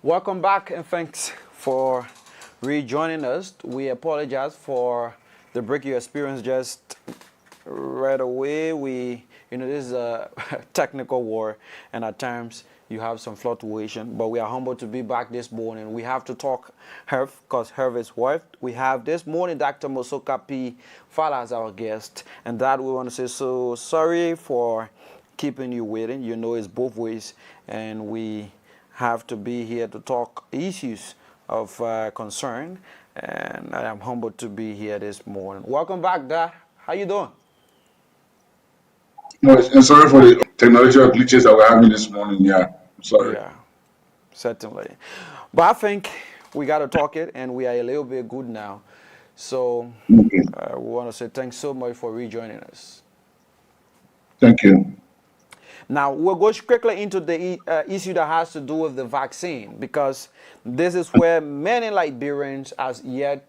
Welcome back and thanks for rejoining us. We apologize for the break you experienced just right away. This is a technical war, and at times you have some fluctuation, but we are humbled to be back this morning. We have to talk health because health is wealth. We have this morning Dr. Mosoka P. Fallah as our guest, and that we want to say so sorry for keeping you waiting. You know it's both ways, and we have to be here to talk issues of concern, and I am humbled to be here this morning. Welcome back, Dad. How you doing? No, and sorry for the technological glitches that we're having this morning. Yeah, I'm sorry. Yeah, certainly. But I think we got to talk it, and we are a little bit good now. So Okay, we want to say thanks so much for rejoining us. thank you. Now, we'll go quickly into the issue that has to do with the vaccine because this is where many Liberians are yet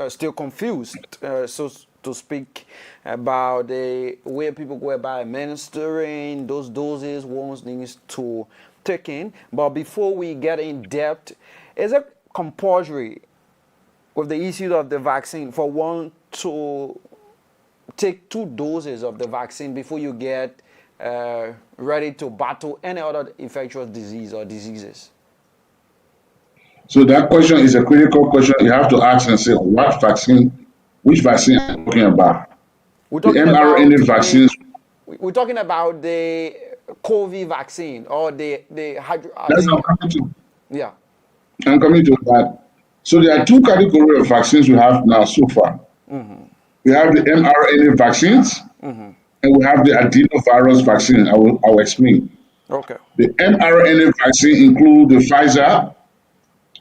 still confused, so to speak, about the way people go about administering those doses one needs to take in. But before we get in depth, is it compulsory with the issue of the vaccine for one to take 2 doses of the vaccine before you get ready to battle any other infectious disease or diseases? So that question is a critical question. You have to ask and say, what vaccine, which vaccine are you talking about? We're The talking about mRNA the vaccines, we're talking about the COVID vaccine or that's what the I'm coming to. yeah. I'm coming to that. So there are two categories of vaccines we have now so far. We have the mRNA vaccines and we have the adenovirus vaccine. I will explain. Okay. The mRNA vaccine include the Pfizer,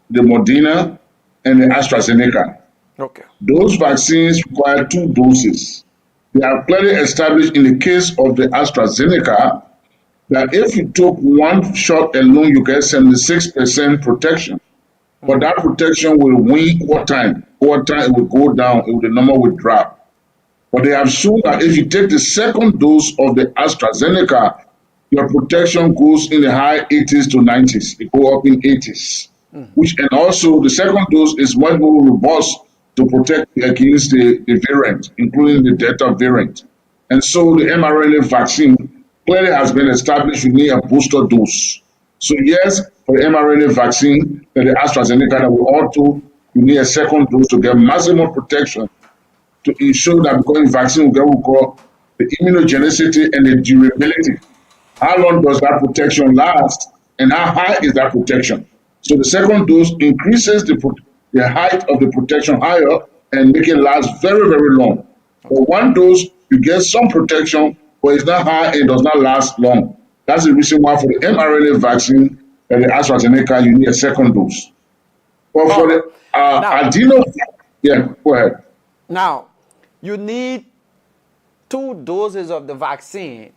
the Moderna, and the AstraZeneca. Okay. Those vaccines require 2 doses. They are clearly established in the case of the AstraZeneca that if you took one shot alone, you get 76% protection. But that protection will wane over time. Over time, it will go down, the number will drop. But they have shown that if you take the second dose of the AstraZeneca, your protection goes in the high 80s to 90s. It go up in 80s. And also the second dose is much more robust to protect against the variant, including the Delta variant. And so the mRNA vaccine clearly has been established you need a booster dose. So yes, for the mRNA vaccine, the AstraZeneca that we all do, you need a second dose to get maximum protection to ensure that because the vaccine will get what we call the immunogenicity and the durability. How long does that protection last and how high is that protection? So the second dose increases the height of the protection higher and make it last very, very long. For one dose, you get some protection, but it's not high and it does not last long. That's the reason why for the mRNA vaccine and the AstraZeneca, you need a second dose. But All for right. the Now, adeno, yeah, go ahead. now you need 2 doses of the vaccine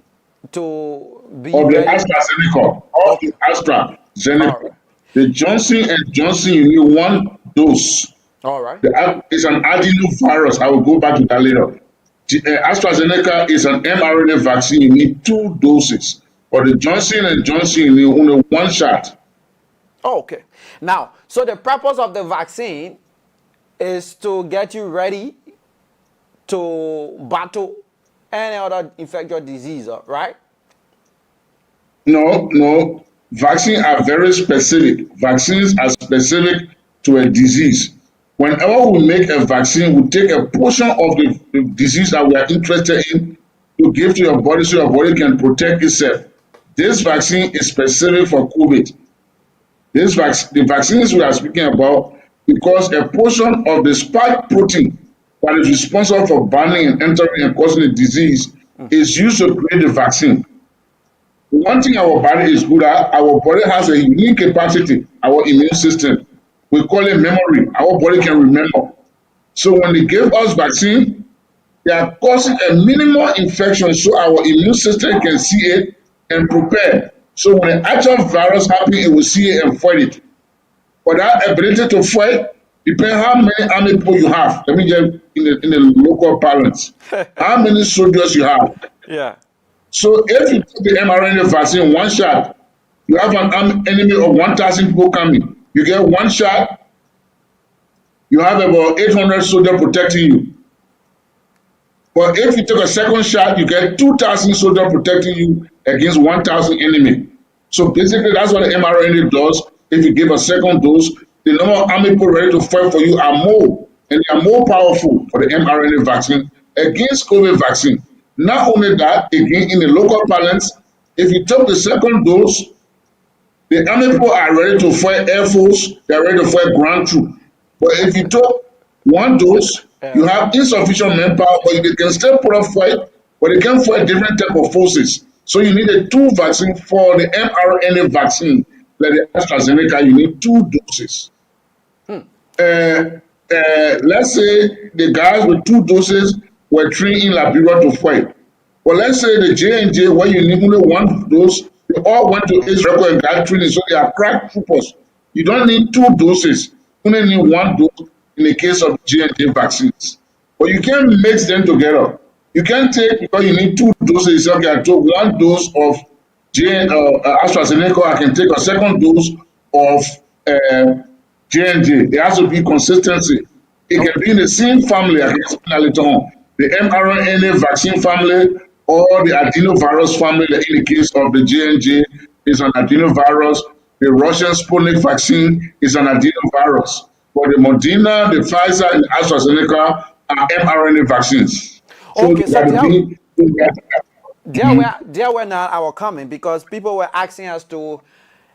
to be Of the ready. AstraZeneca, of Okay. the All AstraZeneca. right. The Johnson and Johnson, you need one dose. All right. It's an adenovirus. I will go back to that later. AstraZeneca is an mRNA vaccine. You need 2 doses. For the Johnson and Johnson, you need only one shot. Okay. Now, so the purpose of the vaccine is to get you ready to battle any other infectious disease, right? No, no. Vaccines are very specific. Vaccines are specific to a disease. Whenever we make a vaccine, we take a portion of the disease that we are interested in to give to your body so your body can protect itself. This vaccine is specific for COVID. The vaccines we are speaking about, because a portion of the spike protein that is responsible for binding and entering and causing the disease is used to create the vaccine. One thing our body is good at, our body has a unique capacity, our immune system. We call it memory. Our body can remember. So when they give us vaccine, they are causing a minimal infection so our immune system can see it and prepare. So when an actual virus happens, it will see it and fight it. But that ability to fight depends how many army people you have. Let me just in the local parlance. How many soldiers you have. Yeah. So if you take the mRNA vaccine one shot, you have an enemy of 1,000 people coming. You get one shot, you have about 800 soldiers protecting you. But if you take a second shot, you get 2,000 soldiers protecting you against 1,000 enemy. So basically, that's what the mRNA does. If you give a second dose, the number of army people ready to fight for you are more, and they are more powerful for the mRNA vaccine against COVID vaccine. Not only that, again, in the local parlance, if you take the second dose, the army people are ready to fight Air Force, they are ready to fight ground troops. But if you took one dose, you Yeah. have insufficient manpower, but they can still put up fight, but they can fight different type of forces. So you need a two vaccine for the mRNA vaccine, like the AstraZeneca, you need two doses. Let's say the guys with two doses were trained in Liberia to fight. But let's say the J&J, where you need only one dose, they all went to Israel and got training, so they are crack troopers. You don't need two doses. You only need one dose in the case of J&J vaccines. But you can't mix them together. You can't take, because you need two doses, okay, I took one dose of AstraZeneca, I can take a second dose of J&J. There has to be consistency. It can be in the same family, I can explain that later on. The mRNA vaccine family or the adenovirus family, like in the case of the J&J, is an adenovirus. The Russian Sputnik vaccine is an adenovirus. But the Moderna, the Pfizer, and the AstraZeneca are mRNA vaccines. So Okay, they so got to be. there were now our comment because people were asking us to,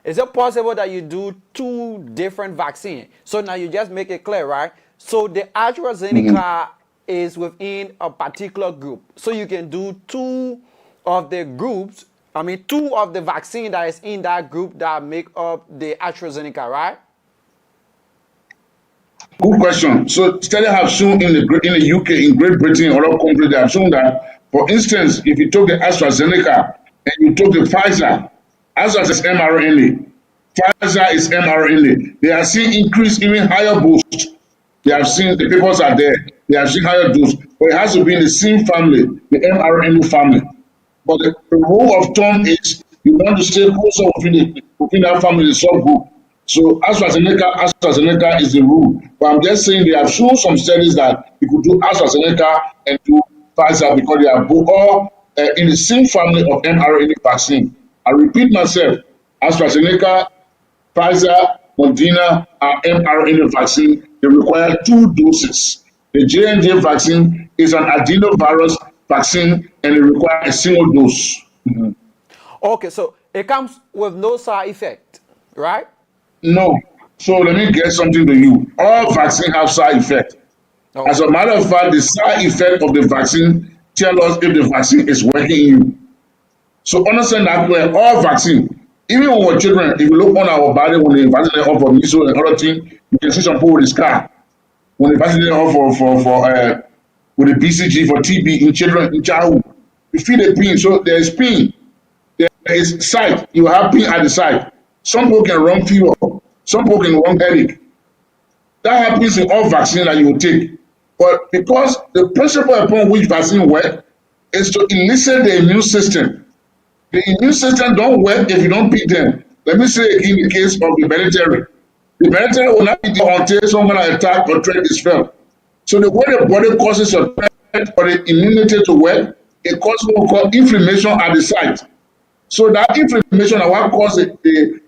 is it possible that you do two different vaccines? So now you just make it clear, right? So the AstraZeneca is within a particular group. So you can do two of the groups, I mean, two of the vaccine that is in that group that make up the AstraZeneca, right? Good question. So study have shown in the UK, in Great Britain, and other countries, they have shown that, for instance, if you took the AstraZeneca and you took the Pfizer, Astra is mRNA, Pfizer is mRNA. They are seeing increase, even higher boost. They have seen the papers are there. They have seen higher dose, but it has to be in the same family, the mRNA family. But the rule of thumb is you want to stay closer within that family subgroup. So AstraZeneca is the rule. But I'm just saying they have shown some studies that you could do AstraZeneca and do Pfizer because they are both all in the same family of mRNA vaccine. I repeat myself, AstraZeneca, Pfizer, Moderna are mRNA vaccine. They require two doses. The J&J vaccine is an adenovirus vaccine and it requires a single dose. Okay, so it comes with no side effect, right? No. So let me get something to you. All vaccines have side effect. As Okay. a matter of fact, the side effect of the vaccine tell us if the vaccine is working in you. So understand that when all vaccine, even when we're children, if you look on our body when they vaccinate us for measles and other things, you can see some people with the scar. When they vaccinate us for with the BCG for TB in children in childhood, you feel the pain. So there is pain. There is site. You have pain at the site. Some people can run fever. Some people can run headache. That happens in all vaccines that you will take. But because the principle upon which vaccine work is to elicit the immune system. The immune system don't work if you don't beat them. Let me say again the case of the military. The military will not be there until someone attack or threat is felt. So the way the body causes a threat for the immunity to work, it causes what we call inflammation at the site. So that inflammation is what causes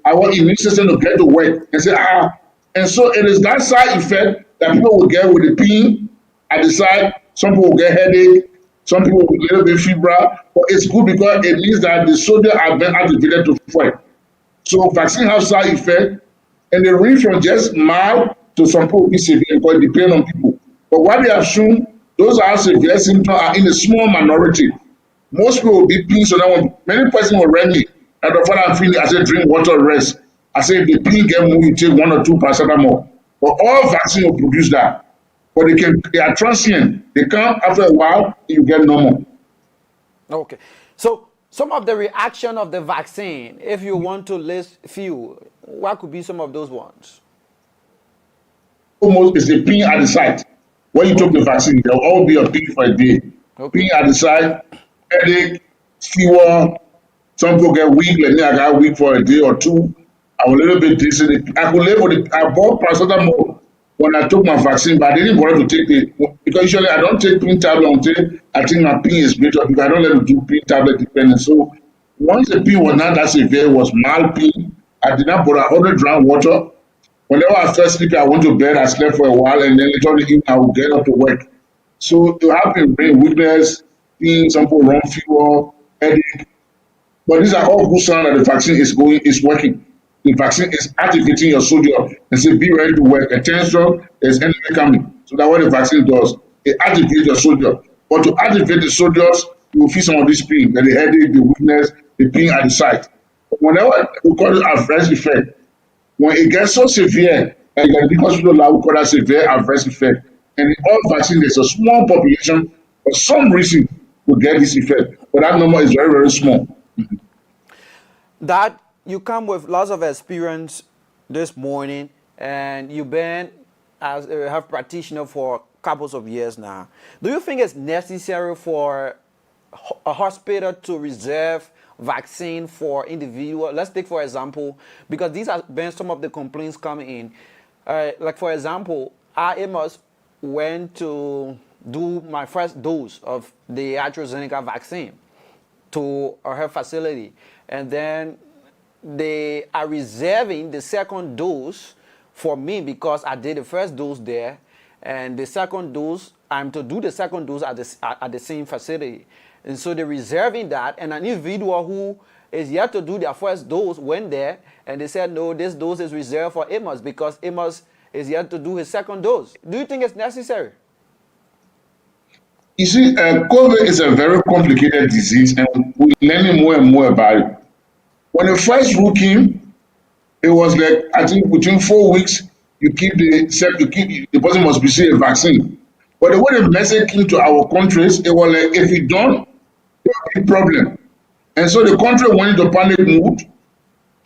our immune system to get to work and say, ah. And so it is that side effect that people will get with the pain at the side. Some people will get headache, some people will get a little bit fever. But it's good because it means that the soldiers are being activated to fight. So vaccine have side effect and they range from just mild to some people be severe because it depends on people. But what they have shown, those are severe symptoms are in a small minority. Most people will be pain, so that when many person will rent me, and the father I'm feeling, I say drink water, rest. I say if the pain get more, you take 1 or 2 paracetamol. But all vaccine will produce that. But they are transient. They come after a while, you get normal. Okay. So some of the reaction of the vaccine, if you want to list few, what could be some of those ones? Almost is the pain at the site. When you took the Okay. vaccine, there will all be a pain for a day. Okay. Pain at the site, headache, fever. Some people get weak, like me, I got weak for a day or two. I was a little bit dizzy. I could live with it. I bought paracetamol when I took my vaccine, but I didn't want to take it because usually I don't take pain tablet until I think my pain is better because I don't let them do pain tablet dependent. So once the pain was not that severe, it was mild pain. I did not put 100 dram water. Whenever I fell asleep, I went to bed. I slept for a while, and then later on the evening, I would get up to work. So it happened brain weakness, pain, some people run fever, headache. But these are all good signs that the vaccine is working. The vaccine is activating your soldier and say, be ready to work. Attention, there's enemy coming. So that's what the vaccine does. It activates your soldier. But to activate the soldiers, you will feel some of this pain, the headache, the weakness, the pain at the site. But whenever we call it adverse effect, when it gets so severe, and the hospital lab we call that severe adverse effect. And in all vaccines, there's a small population for some reason will get this effect. But that number is very, very small. That you come with lots of experience this morning, and you've been as a health practitioner for couples of years now. Do you think it's necessary for a hospital to reserve vaccine for individual? Let's take for example, because these have been some of the complaints coming in. Like for example, I almost went to do my first dose of the AstraZeneca vaccine to a health facility, and then they are reserving the second dose for me because I did the first dose there, and the second dose I'm to do the second dose at the same facility, and so they're reserving that. And an individual who is yet to do their first dose went there, and they said no, this dose is reserved for Amos because Amos is yet to do his second dose. Do you think it's necessary? You see, COVID is a very complicated disease, and we're learning more and more about it. When it first broke in, it was like I think between 4 weeks you keep the person must receive a vaccine. But the way the message came to our countries, it was like if you don't, there will be problem. And so the country went into panic mode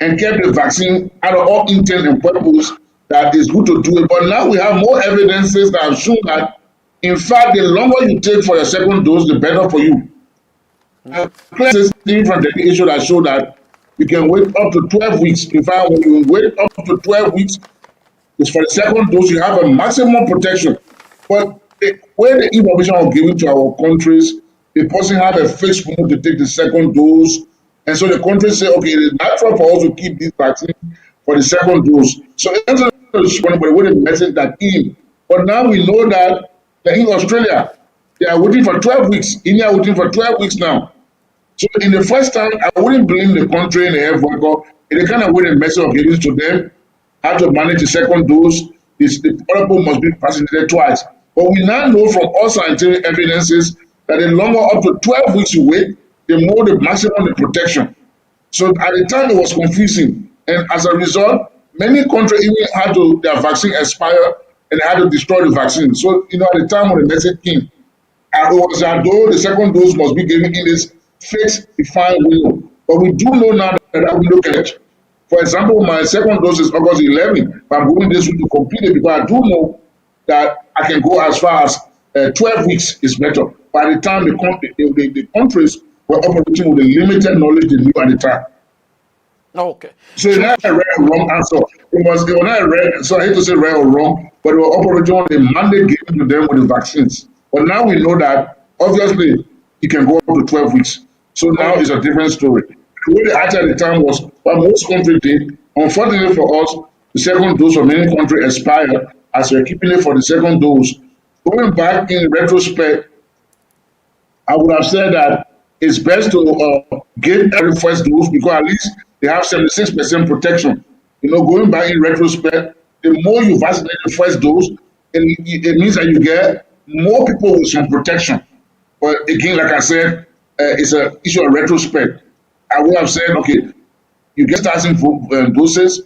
and kept the vaccine out of all intent and purpose that is good to do it. But now we have more evidences that have shown that, in fact, the longer you take for your second dose, the better for you. Clear even from the issue that show that you can wait up to 12 weeks. In fact, when you wait up to 12 weeks, it's for the second dose, you have a maximum protection. But where the information was given to our countries, the person have a fixed move to take the second dose. And so the countries say, okay, it is natural for us to keep this vaccine for the second dose. So it's not the way the message that came. But now we know that in Australia, they are waiting for 12 weeks. India are waiting for 12 weeks now. So in the first time, I wouldn't blame the country and the health worker. It's the kind of way the message of giving to them how to manage the second dose. The other people must be vaccinated twice. But we now know from all scientific evidences that the longer up to 12 weeks you wait, the more the maximum the protection. So at the time it was confusing. And as a result, many countries even had to their vaccine expire and they had to destroy the vaccine. So at the time when the message came, it was as though the second dose must be given in this fixed defined window. But we do know now that that window can change. For example, my second dose is August 11, but I'm going this week to complete it because I do know that I can go as far as 12 weeks is better. By the time the countries were operating with the limited knowledge they knew at the time. Okay. So it's not a right or wrong answer. It was not a right, so I hate to say right or wrong, but they were operating on the mandate given to them with the vaccines. But now we know that obviously it can go up to 12 weeks. So now it's a different story. The way the answer at the time was what most countries did. Unfortunately for us, the second dose of many countries expired as we're keeping it for the second dose. Going back in retrospect, I would have said that it's best to get every first dose because at least they have 76% protection. Going back in retrospect, the more you vaccinate the first dose, it means that you get more people with some protection. But again, like I said, it's an issue of retrospect. I would have said, okay, you get 1,000 doses,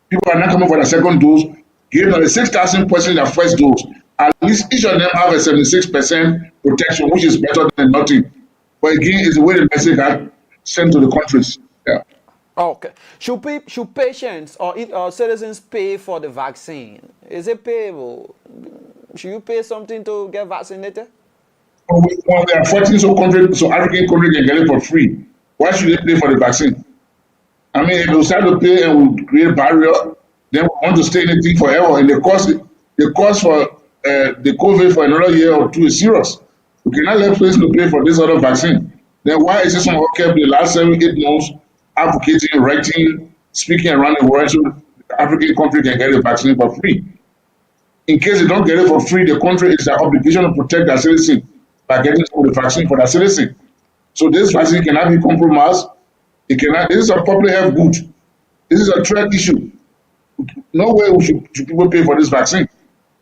people are not coming for the second dose, give them the 6,000 person their first dose. At least each of them have a 76% protection, which is better than nothing. But again, it's the way the message got sent to the countries. Yeah. Okay. Should patients or citizens pay for the vaccine? Is it payable? Should you pay something to get vaccinated? Well, they are 14 so African countries can get it for free. Why should they pay for the vaccine? I mean, if we start to pay and we create barrier, then we want to stay in the thing forever. And the cost for the COVID for another year or two is serious. We cannot let place to pay for this other vaccine. Then why is it someone kept the last 7, 8 months advocating, writing, speaking around the world so the African country can get the vaccine for free? In case they don't get it for free, the country is their obligation to protect their citizens by getting some of the vaccine for their citizens. So this vaccine cannot be compromised. It cannot. This is a public health good. This is a threat issue. No way should people pay for this vaccine. You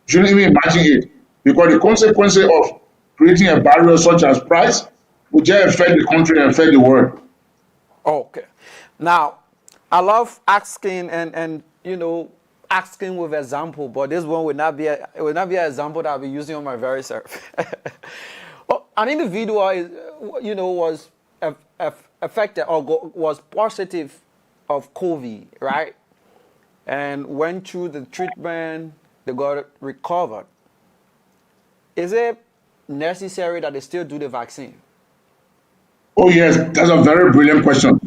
shouldn't even imagine it because the consequences of creating a barrier such as price will just affect the country and affect the world. Okay. Now, I love asking and asking with example, but this one would not be it would not be an example that I'll be using on my very self. Well, an individual is, was affected or was positive of COVID, right? And went through the treatment, they got recovered. Is it necessary that they still do the vaccine? Oh yes, that's a very brilliant question.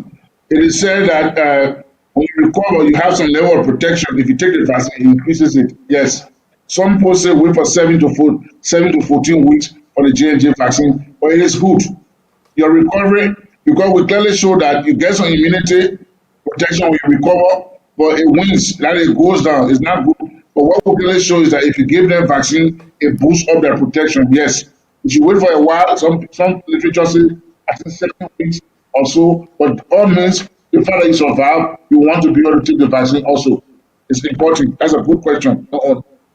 It is said that when you recover, you have some level of protection. If you take the vaccine, it increases it. Yes. Some people say wait for 7 to 14 weeks for the J&J vaccine, but it is good. Your recovery, because we clearly show that you get some immunity protection when you recover, but it wins, that it goes down. It's not good. But what we clearly show is that if you give them vaccine, it boosts up their protection. Yes. If you wait for a while, some literature says I think 7 weeks or so, but all means the fact that you survive, you want to be able to take the vaccine also. It's important. That's a good question.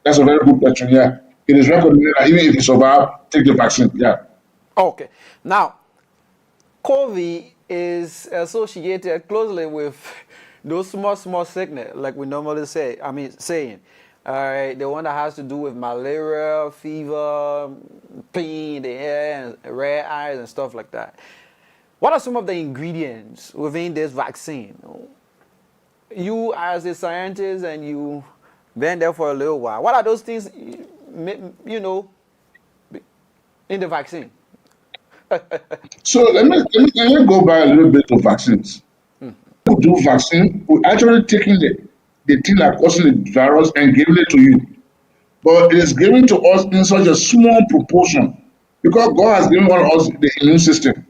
That's a very good question. Yeah. It is recommended that even if you survive, take the vaccine. Yeah. Okay. Now, COVID is associated closely with those small sickness, like we normally say. Saying, the one that has to do with malaria, fever, pain in the air, and red eyes, and stuff like that. What are some of the ingredients within this vaccine? You, as a scientist, and you been there for a little while. What are those things, in the vaccine? So let me go back a little bit to vaccines. We do vaccine, we actually taking the thing that causing the virus and giving it to you. But it is given to us in such a small proportion because God has given us the immune system,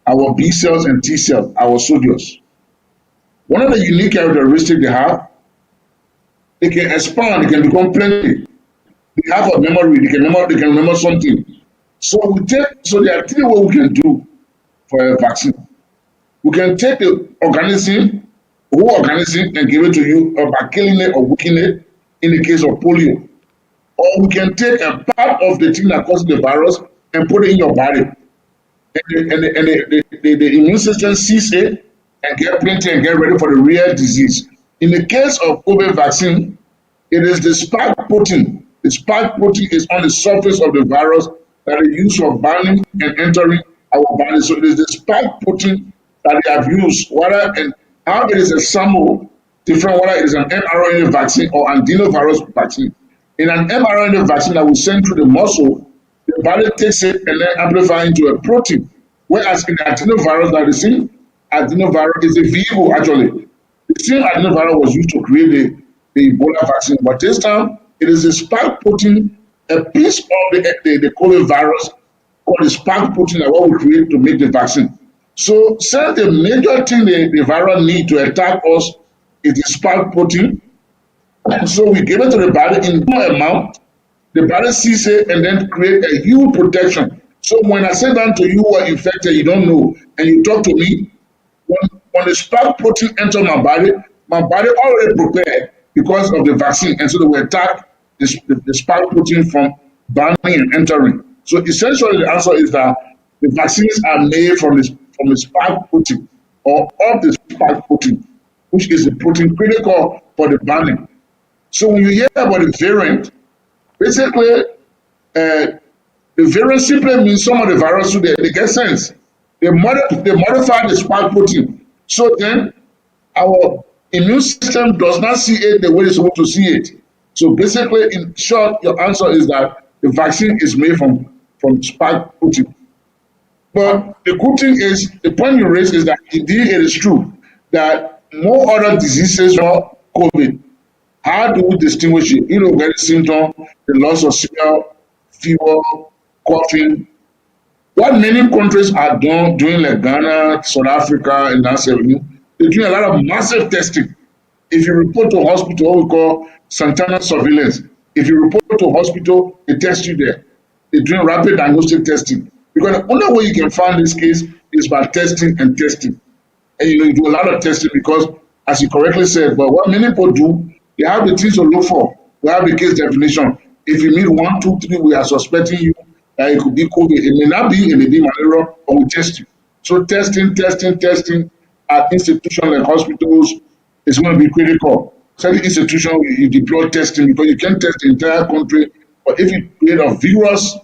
our B cells and T cells, our soldiers. One of the unique characteristics they have, they can expand, they can become plenty. They have a memory, they can remember something. So there are 3 ways we can do for a vaccine. We can take the whole organism, and give it to you by killing it or weakening it in the case of polio. Or we can take a part of the thing that causes the virus and put it in your body. And the immune system sees it and get plenty and get ready for the real disease. In the case of COVID vaccine, it is the spike protein. The spike protein is on the surface of the virus that is used for binding and entering our body. So it is the spike protein that they have used, whether and how it is a sample different, whether it is an mRNA vaccine or adenovirus vaccine. In an mRNA vaccine that we send through the muscle, the body takes it and then amplifies into a protein. Whereas in the adenovirus, that the same adenovirus is a vehicle actually. The same adenovirus was used to create the Ebola vaccine, but this time it is a spike protein, a piece of the COVID virus called the spike protein that what we create to make the vaccine. So since the major thing the virus need to attack us is the spike protein, so we give it to the body in small amount, the body sees it and then create a huge protection. So when I say down to you who are infected, you don't know, and you talk to me, when the spike protein enter my body already prepared because of the vaccine, and so they will attack the spike protein from binding and entering. So essentially the answer is that the vaccines are made from the spike protein or of the spike protein, which is the protein critical for the binding. So when you hear about the variant, basically the variant simply means some of the viruses they get sense. They modify the spike protein. So then our immune system does not see it the way it's supposed to see it. So basically, in short, your answer is that the vaccine is made from spike protein. But the good thing is, the point you raise is that indeed it is true. that more other diseases or COVID. How do we distinguish it? You know, get symptom, the loss of smell, fever, coughing. What many countries are doing like Ghana, South Africa, and that's everything, they're doing a lot of massive testing. If you report to hospital, what we call Santana surveillance. If you report to hospital, they test you there. They're doing rapid diagnostic testing. Because the only way you can find this case is by testing and testing. And you know, you do a lot of testing because, as you correctly said, but what many people do, they have the things to look for. We have the case definition. If you meet 1, 2, 3, we are suspecting you that it could be COVID. It may not be, it may be malaria, but we test you. So testing at institutions like hospitals is going to be critical. Certain institutions, you deploy testing because you can't test the entire country. But if you create a vigorous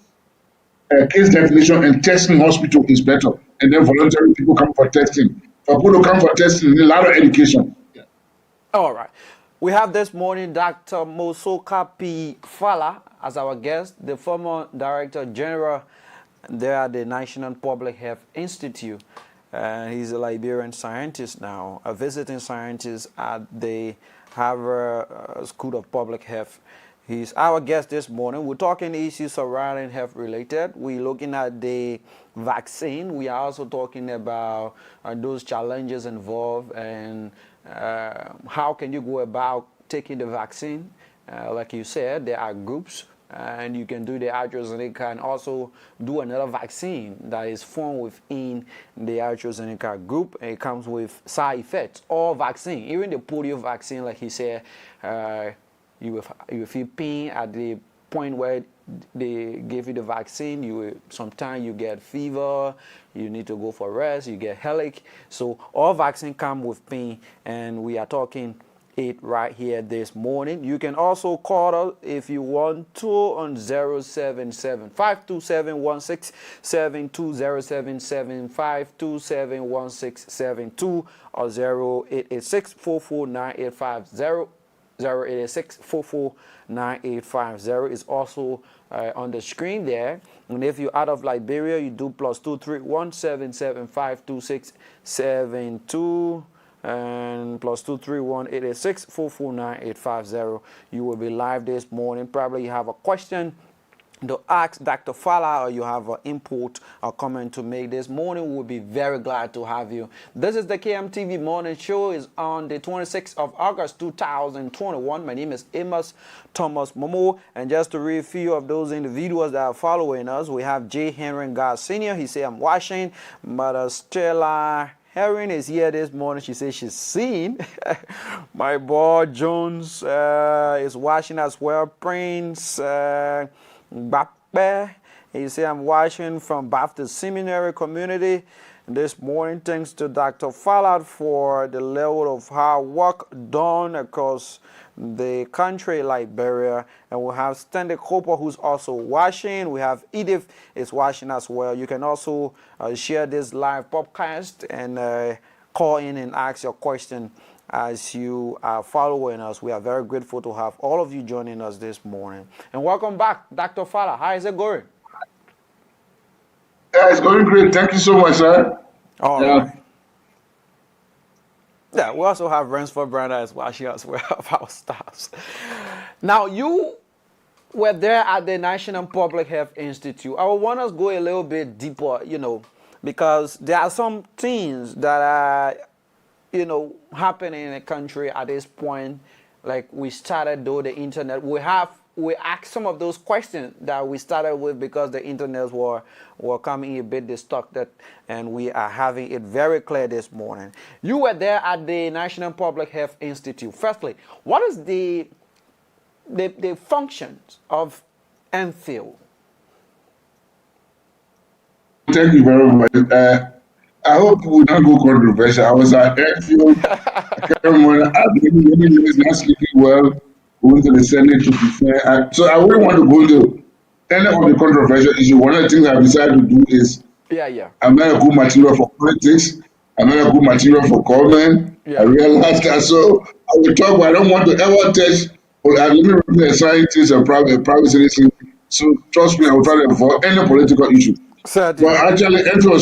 case definition and testing hospital is better. And then voluntary people come for testing. For people to come for testing, need a lot of education. Yeah. All right. We have this morning Dr. Mosoka P. Fallah as our guest, the former Director General there at the National Public Health Institute. He's a Liberian scientist now, a visiting scientist at the Harvard School of Public Health. He's our guest this morning. We're talking issues surrounding health related. We're looking at the vaccine. We are also talking about those challenges involved and how can you go about taking the vaccine. Like you said, there are groups and you can do the AstraZeneca and also do another vaccine that is formed within the AstraZeneca group. And it comes with side effects. All vaccine, even the polio vaccine, like he said, you will feel pain at the point where they give you the vaccine. Sometimes you get fever, you need to go for rest, you get headache. So all vaccine come with pain, and we are talking it right here this morning. You can also call us if you want to on 077-527-1672, or 0886-449-850. 086-449-850 is also on the screen there. And if you're out of Liberia, you do +231-775-2672 and +231-886-449-850. You will be live this morning. Probably you have a question to ask Dr. Fallah, or you have an input or comment to make this morning, we'll be very glad to have you. This is the KMTV Morning Show. Is on the 26th of August 2021. My name is AMOS Thomas Momo, and just to read a few of those individuals that are following us, we have J. Henry God Sr. He said, I'm watching. Mother Stella Herring is here this morning. She says she's seen. My boy Jones is watching as well. Prince Bape, he said, I'm watching from Baptist Seminary community this morning. Thanks to Dr. Fallah for the level of hard work done across the country, Liberia. And we have Stanley Cooper, who's also watching. We have Edith is watching as well. You can also share this live podcast and call in and ask your question as you are following us. We are very grateful to have all of you joining us this morning. And welcome back, Dr. Fallah. How is it going? Yeah, it's going great. Thank you so much, sir. All right. Yeah, we also have Ransford Branda as watching us. We have our staffs. Now, you were there at the National Public Health Institute. I want us to go a little bit deeper, because there are some things that are happening in the country at this point. Like we started though the internet, we asked some of those questions that we started with because the internet were coming a bit distracted, and we are having it very clear this morning. You were there at the National Public Health Institute. Firstly, what is the functions of MPhil? Thank you very much. I hope we will not go controversial. I was at airfield. I can't remember. I've been many years not sleeping well. Going to the Senate to be fair. So I wouldn't want to go into any of the controversial issues. One of the things I've decided to do is I'm not a good material for politics. I'm not a good material for comment. I realized that. So I will talk, but I don't want to ever touch. I'm living a scientist and private citizen. So trust me, I will try to avoid any political issue. Certainly. But actually, it was